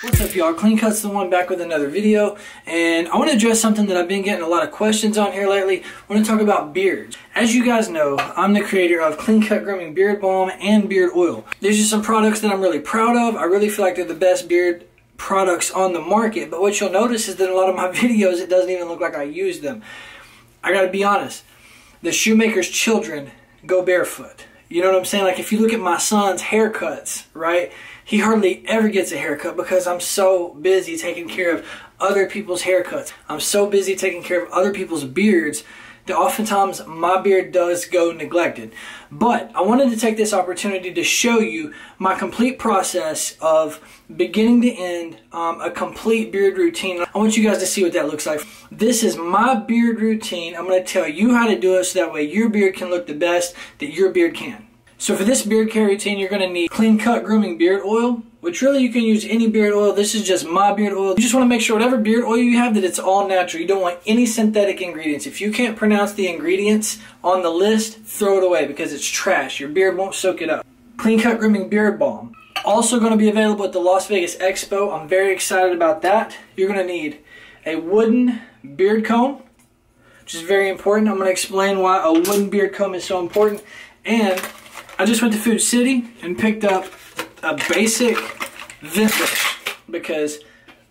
What's up, y'all? Clean Cut's the one, back with another video, and I want to address something that I've been getting a lot of questions on here lately. I want to talk about beards. As you guys know, I'm the creator of Clean Cut Grooming Beard Balm and Beard Oil. These are some products that I'm really proud of. I really feel like they're the best beard products on the market, but what you'll notice is that in a lot of my videos, it doesn't even look like I use them. I gotta be honest, the shoemaker's children go barefoot. You know what I'm saying? Like, if you look at my son's haircuts, right? He hardly ever gets a haircut because I'm so busy taking care of other people's haircuts. I'm so busy taking care of other people's beards that oftentimes my beard does go neglected. But I wanted to take this opportunity to show you my complete process of beginning to end, a complete beard routine. I want you guys to see what that looks like. This is my beard routine. I'm going to tell you how to do it so that way your beard can look the best that your beard can. So for this beard care routine, you're going to need Clean Cut Grooming Beard Oil, which really you can use any beard oil. This is just my beard oil. You just want to make sure whatever beard oil you have that it's all natural. You don't want any synthetic ingredients. If you can't pronounce the ingredients on the list, throw it away because it's trash. Your beard won't soak it up. Clean Cut Grooming Beard Balm. Also going to be available at the Las Vegas Expo. I'm very excited about that. You're going to need a wooden beard comb, which is very important. I'm going to explain why a wooden beard comb is so important. And I just went to Food City and picked up a basic vent brush because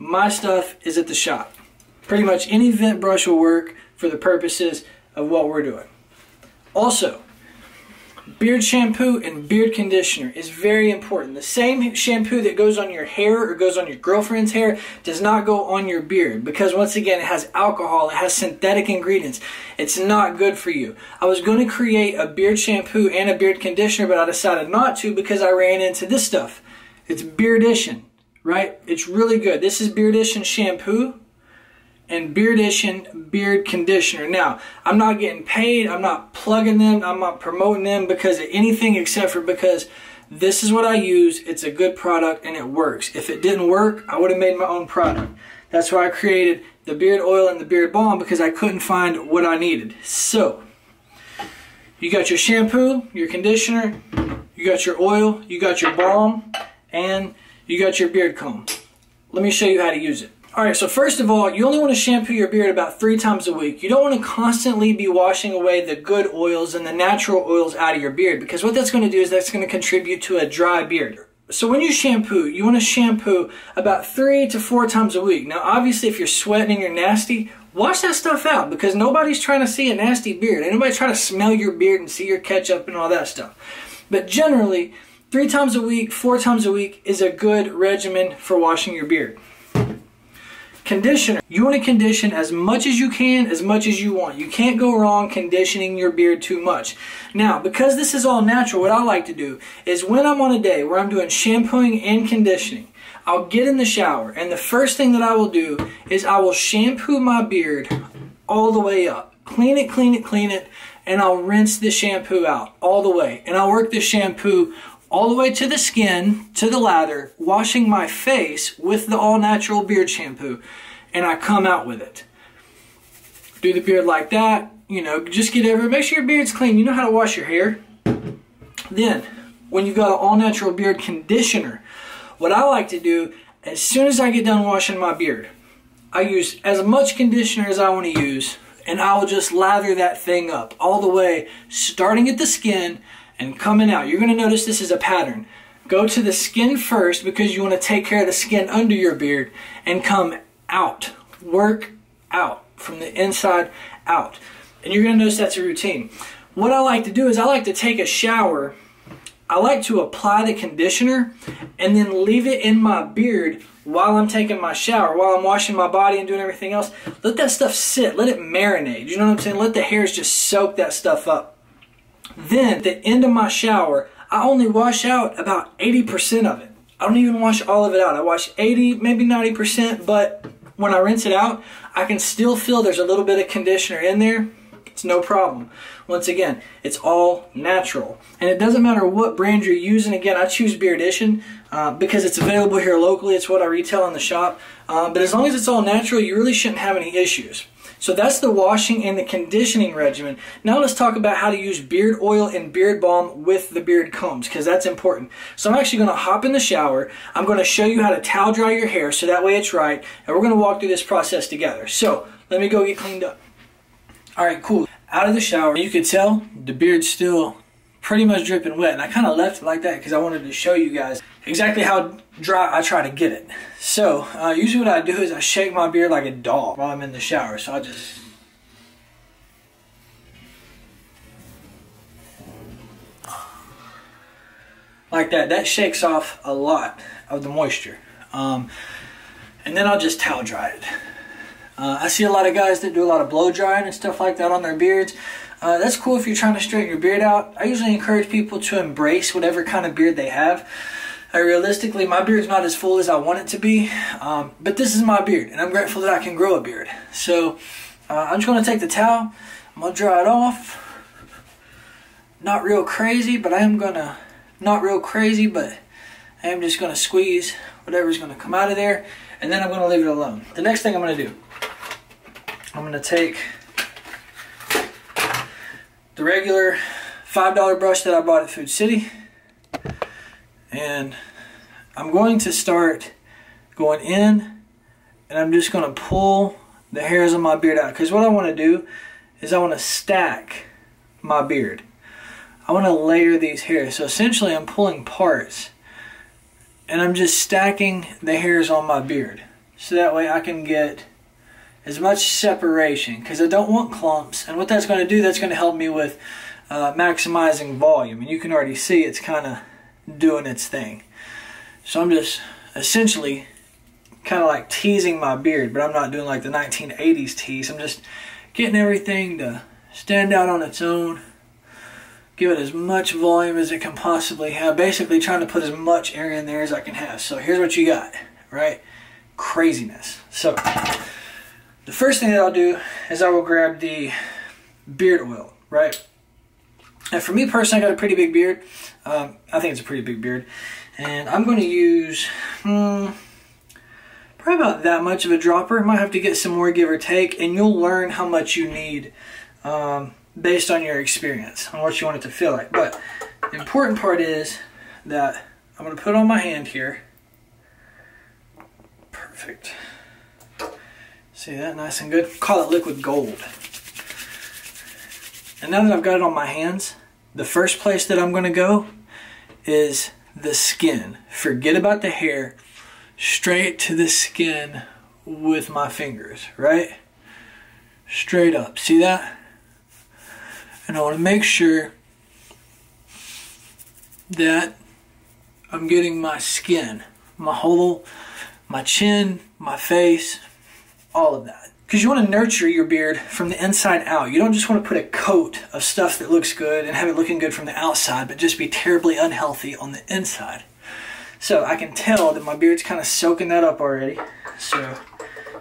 my stuff is at the shop. Pretty much any vent brush will work for the purposes of what we're doing. Also, beard shampoo and beard conditioner is very important. The same shampoo that goes on your hair or goes on your girlfriend's hair does not go on your beard because, once again, it has alcohol, it has synthetic ingredients. It's not good for you. I was going to create a beard shampoo and a beard conditioner, but I decided not to because I ran into this stuff. It's Beardition, right? It's really good. This is Beardition shampoo and Beardition beard conditioner. Now, I'm not getting paid, I'm not plugging them, I'm not promoting them because of anything except for because this is what I use. It's a good product and it works. If it didn't work, I would have made my own product. That's why I created the beard oil and the beard balm, because I couldn't find what I needed. So, you got your shampoo, your conditioner, you got your oil, you got your balm, and you got your beard comb. Let me show you how to use it. Alright, so first of all, you only want to shampoo your beard about 3 times a week. You don't want to constantly be washing away the good oils and the natural oils out of your beard, because what that's going to do is that's going to contribute to a dry beard. So when you shampoo, you want to shampoo about 3 to 4 times a week. Now obviously if you're sweating and you're nasty, wash that stuff out because nobody's trying to see a nasty beard. Ain't nobody trying to smell your beard and see your ketchup and all that stuff. But generally, 3 times a week, 4 times a week is a good regimen for washing your beard. Conditioner. You want to condition as much as you can, as much as you want. You can't go wrong conditioning your beard too much. Now, because this is all natural, what I like to do is when I'm on a day where I'm doing shampooing and conditioning, I'll get in the shower, and the first thing that I will do is I will shampoo my beard all the way up. Clean it, clean it, clean it, and I'll rinse the shampoo out all the way. And I'll work the shampoo all the way to the skin, to the lather, washing my face with the all-natural beard shampoo, and I come out with it. Do the beard like that, you know, just get everywhere. Make sure your beard's clean. You know how to wash your hair. Then, when you've got an all-natural beard conditioner, what I like to do, as soon as I get done washing my beard, I use as much conditioner as I want to use, and I will just lather that thing up all the way, starting at the skin and coming out. You're going to notice this is a pattern. Go to the skin first because you want to take care of the skin under your beard, and come out. Work out from the inside out. And you're going to notice that's a routine. What I like to do is I like to take a shower. I like to apply the conditioner and then leave it in my beard while I'm taking my shower, while I'm washing my body and doing everything else. Let that stuff sit. Let it marinate. You know what I'm saying? Let the hairs just soak that stuff up. Then, at the end of my shower, I only wash out about 80% of it. I don't even wash all of it out. I wash 80, maybe 90%, but when I rinse it out, I can still feel there's a little bit of conditioner in there. It's no problem. Once again, it's all natural. And it doesn't matter what brand you're using. Again, I choose Beardition because it's available here locally. It's what I retail in the shop. But as long as it's all natural, you really shouldn't have any issues. So that's the washing and the conditioning regimen. Now let's talk about how to use beard oil and beard balm with the beard combs, because that's important. So I'm actually going to hop in the shower. I'm going to show you how to towel dry your hair so that way it's right. And we're going to walk through this process together. So let me go get cleaned up. All right, cool. Out of the shower, you could tell the beard's still pretty much dripping wet. And I kind of left it like that because I wanted to show you guys exactly how dry I try to get it. So usually what I do is I shake my beard like a dog while I'm in the shower. So I just... like that. That shakes off a lot of the moisture. And then I'll just towel dry it. I see a lot of guys that do a lot of blow drying and stuff like that on their beards. That's cool if you're trying to straighten your beard out. I usually encourage people to embrace whatever kind of beard they have. Realistically, my beard's not as full as I want it to be, but this is my beard, and I'm grateful that I can grow a beard. So I'm just going to take the towel, I'm going to dry it off. Not real crazy, but I am going to, not real crazy, but I am just going to squeeze whatever's going to come out of there, and then I'm going to leave it alone. The next thing I'm going to do, I'm going to take the regular $5 brush that I bought at Food City, and I'm going to start going in, and I'm just going to pull the hairs on my beard out, because what I want to do is I want to stack my beard. I want to layer these hairs. So essentially I'm pulling parts and I'm just stacking the hairs on my beard, so that way I can get as much separation, because I don't want clumps. And what that's going to do, that's going to help me with maximizing volume. And you can already see it's kind of doing its thing. So I'm just essentially kind of like teasing my beard, but I'm not doing like the 1980s tease. I'm just getting everything to stand out on its own, give it as much volume as it can possibly have, basically trying to put as much area in there as I can have. So here's what you got, right? Craziness. So the first thing that I'll do is I will grab the beard oil, right? And for me personally, I got a pretty big beard. I think it's a pretty big beard. And I'm going to use probably about that much of a dropper. Might have to get some more, give or take. And you'll learn how much you need based on your experience, on what you want it to feel like. But the important part is that I'm going to put it on my hand here. Perfect. See that? Nice and good. Call it liquid gold. And now that I've got it on my hands, the first place that I'm going to go is the skin. Forget about the hair. Straight to the skin with my fingers, right? Straight up. See that? And I want to make sure that I'm getting my skin, my chin, my face, all of that. Because you want to nurture your beard from the inside out. You don't just want to put a coat of stuff that looks good and have it looking good from the outside, but just be terribly unhealthy on the inside. So I can tell that my beard's kind of soaking that up already. So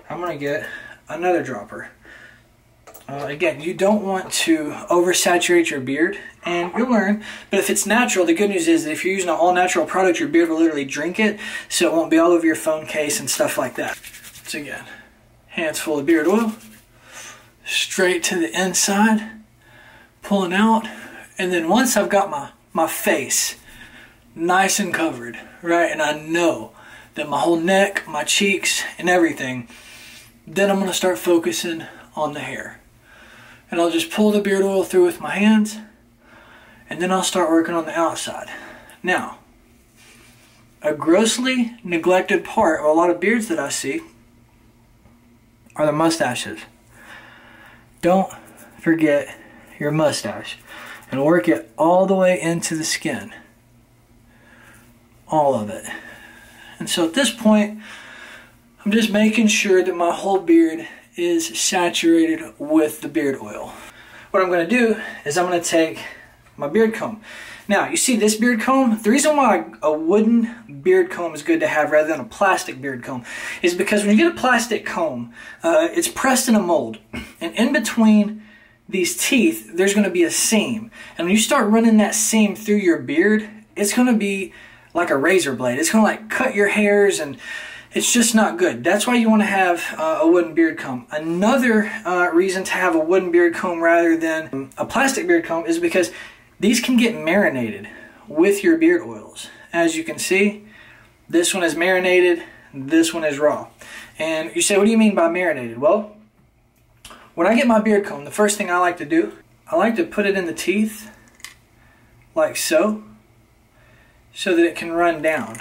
I'm going to get another dropper. Again, you don't want to oversaturate your beard, and you'll learn. But if it's natural, the good news is that if you're using an all-natural product, your beard will literally drink it, so it won't be all over your phone case and stuff like that. So again, hands full of beard oil, straight to the inside, pulling out. And then once I've got my face nice and covered, right, and I know that my whole neck, my cheeks, and everything, then I'm going to start focusing on the hair. And I'll just pull the beard oil through with my hands, and then I'll start working on the outside. Now, a grossly neglected part of a lot of beards that I see are the mustaches. Don't forget your mustache, and work it all the way into the skin. All of it. And so at this point, I'm just making sure that my whole beard is saturated with the beard oil. What I'm going to do is I'm going to take my beard comb. Now, you see this beard comb? The reason why a wooden beard comb is good to have rather than a plastic beard comb is because when you get a plastic comb, it's pressed in a mold. And in between these teeth, there's going to be a seam. And when you start running that seam through your beard, it's going to be like a razor blade. It's going to like cut your hairs and It's just not good. That's why you want to have a wooden beard comb. Another reason to have a wooden beard comb rather than a plastic beard comb is because these can get marinated with your beard oils. As you can see, this one is marinated, this one is raw. And you say, what do you mean by marinated? Well, when I get my beard comb, the first thing I like to do, I like to put it in the teeth like so that it can run down,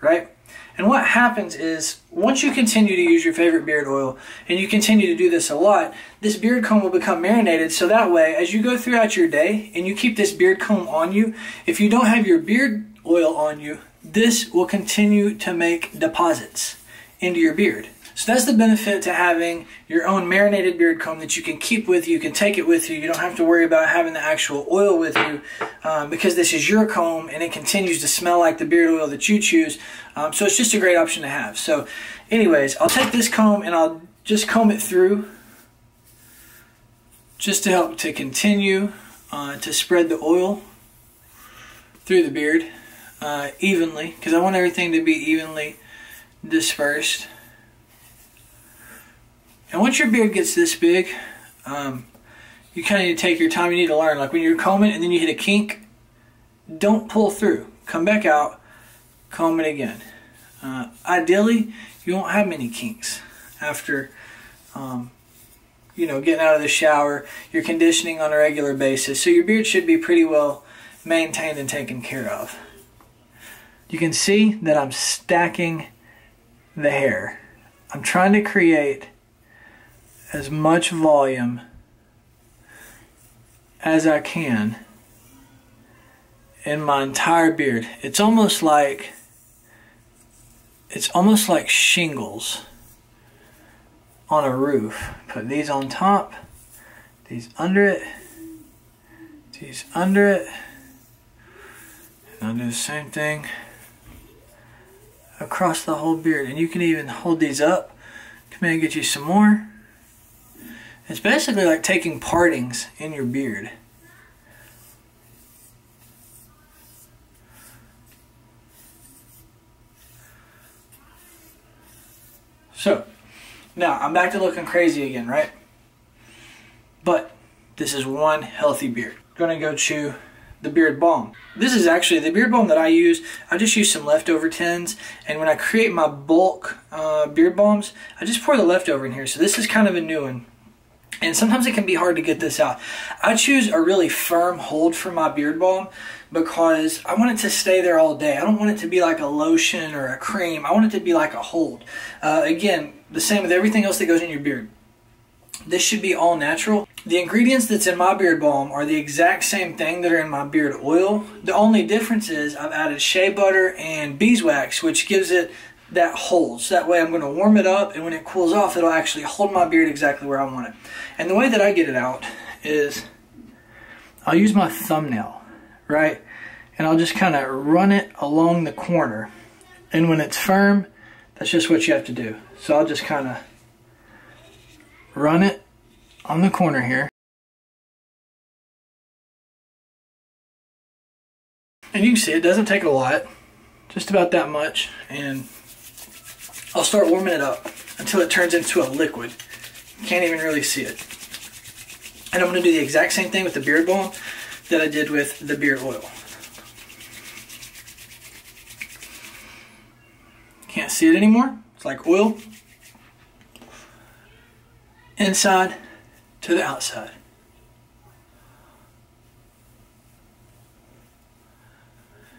right? And what happens is, once you continue to use your favorite beard oil, and you continue to do this a lot, this beard comb will become marinated, so that way, as you go throughout your day, and you keep this beard comb on you, if you don't have your beard oil on you, this will continue to make deposits into your beard. So that's the benefit to having your own marinated beard comb that you can keep with you, you can take it with you, you don't have to worry about having the actual oil with you because this is your comb and it continues to smell like the beard oil that you choose. So it's just a great option to have. So anyways, I'll take this comb and I'll just comb it through just to help to continue to spread the oil through the beard evenly, because I want everything to be evenly dispersed. And once your beard gets this big, you kind of need to take your time. You need to learn. Like when you're combing and then you hit a kink, don't pull through. Come back out, comb it again. Ideally, you won't have many kinks after, you know, getting out of the shower. You're conditioning on a regular basis. So your beard should be pretty well maintained and taken care of. You can see that I'm stacking the hair. I'm trying to create as much volume as I can in my entire beard. It's almost like shingles on a roof. Put these on top, these under it, these under it, and I'll do the same thing across the whole beard. And you can even hold these up. Come in and get you some more. It's basically like taking partings in your beard. So, now I'm back to looking crazy again, right? But this is one healthy beard. I'm gonna go chew the beard balm. This is actually the beard balm that I use. I just use some leftover tins, and when I create my bulk beard balms, I just pour the leftover in here. So this is kind of a new one. And sometimes it can be hard to get this out. I choose a really firm hold for my beard balm because I want it to stay there all day. I don't want it to be like a lotion or a cream. I want it to be like a hold. Again, the same with everything else that goes in your beard. This should be all natural. The ingredients that's in my beard balm are the exact same thing that are in my beard oil. The only difference is I've added shea butter and beeswax, which gives it that hold. So that way I'm going to warm it up, and when it cools off, it'll actually hold my beard exactly where I want it. And the way that I get it out is I'll use my thumbnail, right? And I'll just kind of run it along the corner. And when it's firm, that's just what you have to do. So I'll just kind of run it on the corner here. And you can see it doesn't take a lot, just about that much. And I'll start warming it up until it turns into a liquid. You can't even really see it. And I'm going to do the exact same thing with the beard balm that I did with the beard oil. Can't see it anymore. It's like oil. Inside to the outside.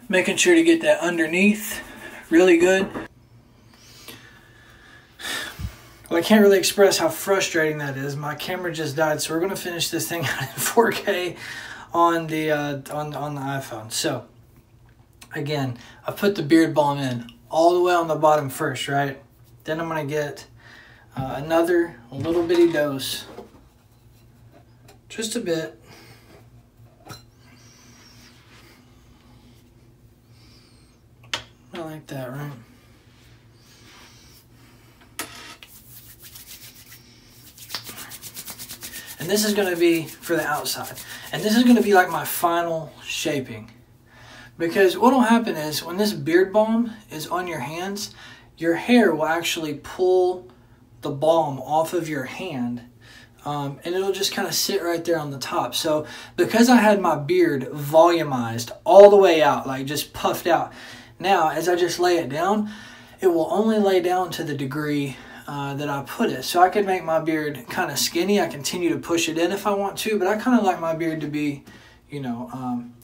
Making sure to get that underneath really good. Well, I can't really express how frustrating that is. My camera just died, so we're going to finish this thing out in 4K on the iPhone. So, again, I put the beard balm in all the way on the bottom first, right? Then I'm going to get another little bitty dose, just a bit. I like that, right? And this is going to be for the outside. And this is going to be like my final shaping. Because what will happen is when this beard balm is on your hands, your hair will actually pull the balm off of your hand, and it'll just kind of sit right there on the top. So because I had my beard volumized all the way out, like just puffed out, now as I just lay it down, it will only lay down to the degree that I put it. So I could make my beard kind of skinny. I continue to push it in if I want to, but I kind of like my beard to be, you know,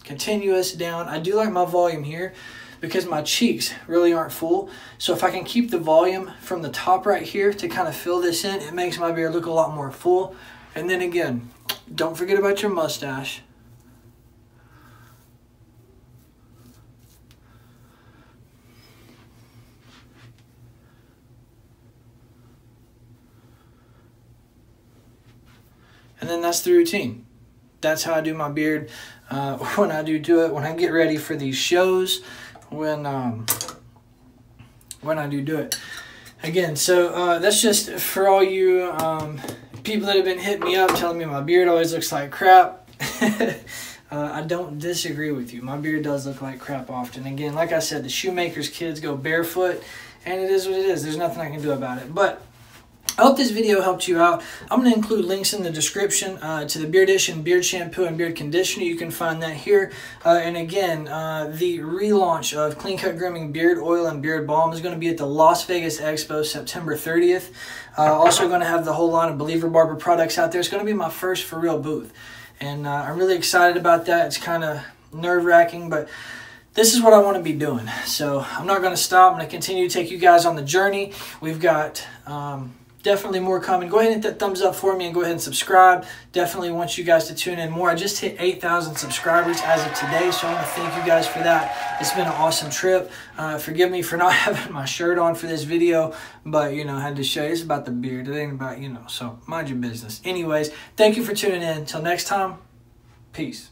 continuous down. I do like my volume here because my cheeks really aren't full. So if I can keep the volume from the top right here to kind of fill this in, it makes my beard look a lot more full. And then again, don't forget about your mustache. And then that's the routine. That's how I do my beard when I do it, when I get ready for these shows, when I do it. Again, so that's just for all you people that have been hitting me up telling me my beard always looks like crap. I don't disagree with you. My beard does look like crap often. Again, like I said, the shoemaker's kids go barefoot, and it is what it is. There's nothing I can do about it. But I hope this video helped you out. I'm going to include links in the description to the Beardition Beard Shampoo and Beard Conditioner. You can find that here. And again, the relaunch of Clean Cut Grooming Beard Oil and Beard Balm is going to be at the Las Vegas Expo September 30th. Also going to have the whole line of Barber products out there. It's going to be my first for real booth. And I'm really excited about that. It's kind of nerve-wracking, but this is what I want to be doing. So I'm not going to stop. I'm going to continue to take you guys on the journey. We've got definitely more coming. Go ahead and hit that thumbs up for me and go ahead and subscribe. Definitely want you guys to tune in more. I just hit 8,000 subscribers as of today, so I want to thank you guys for that. It's been an awesome trip. Forgive me for not having my shirt on for this video, but, you know, I had to show you. It's about the beard. It ain't about, you know, so mind your business. Anyways, thank you for tuning in. Until next time, peace.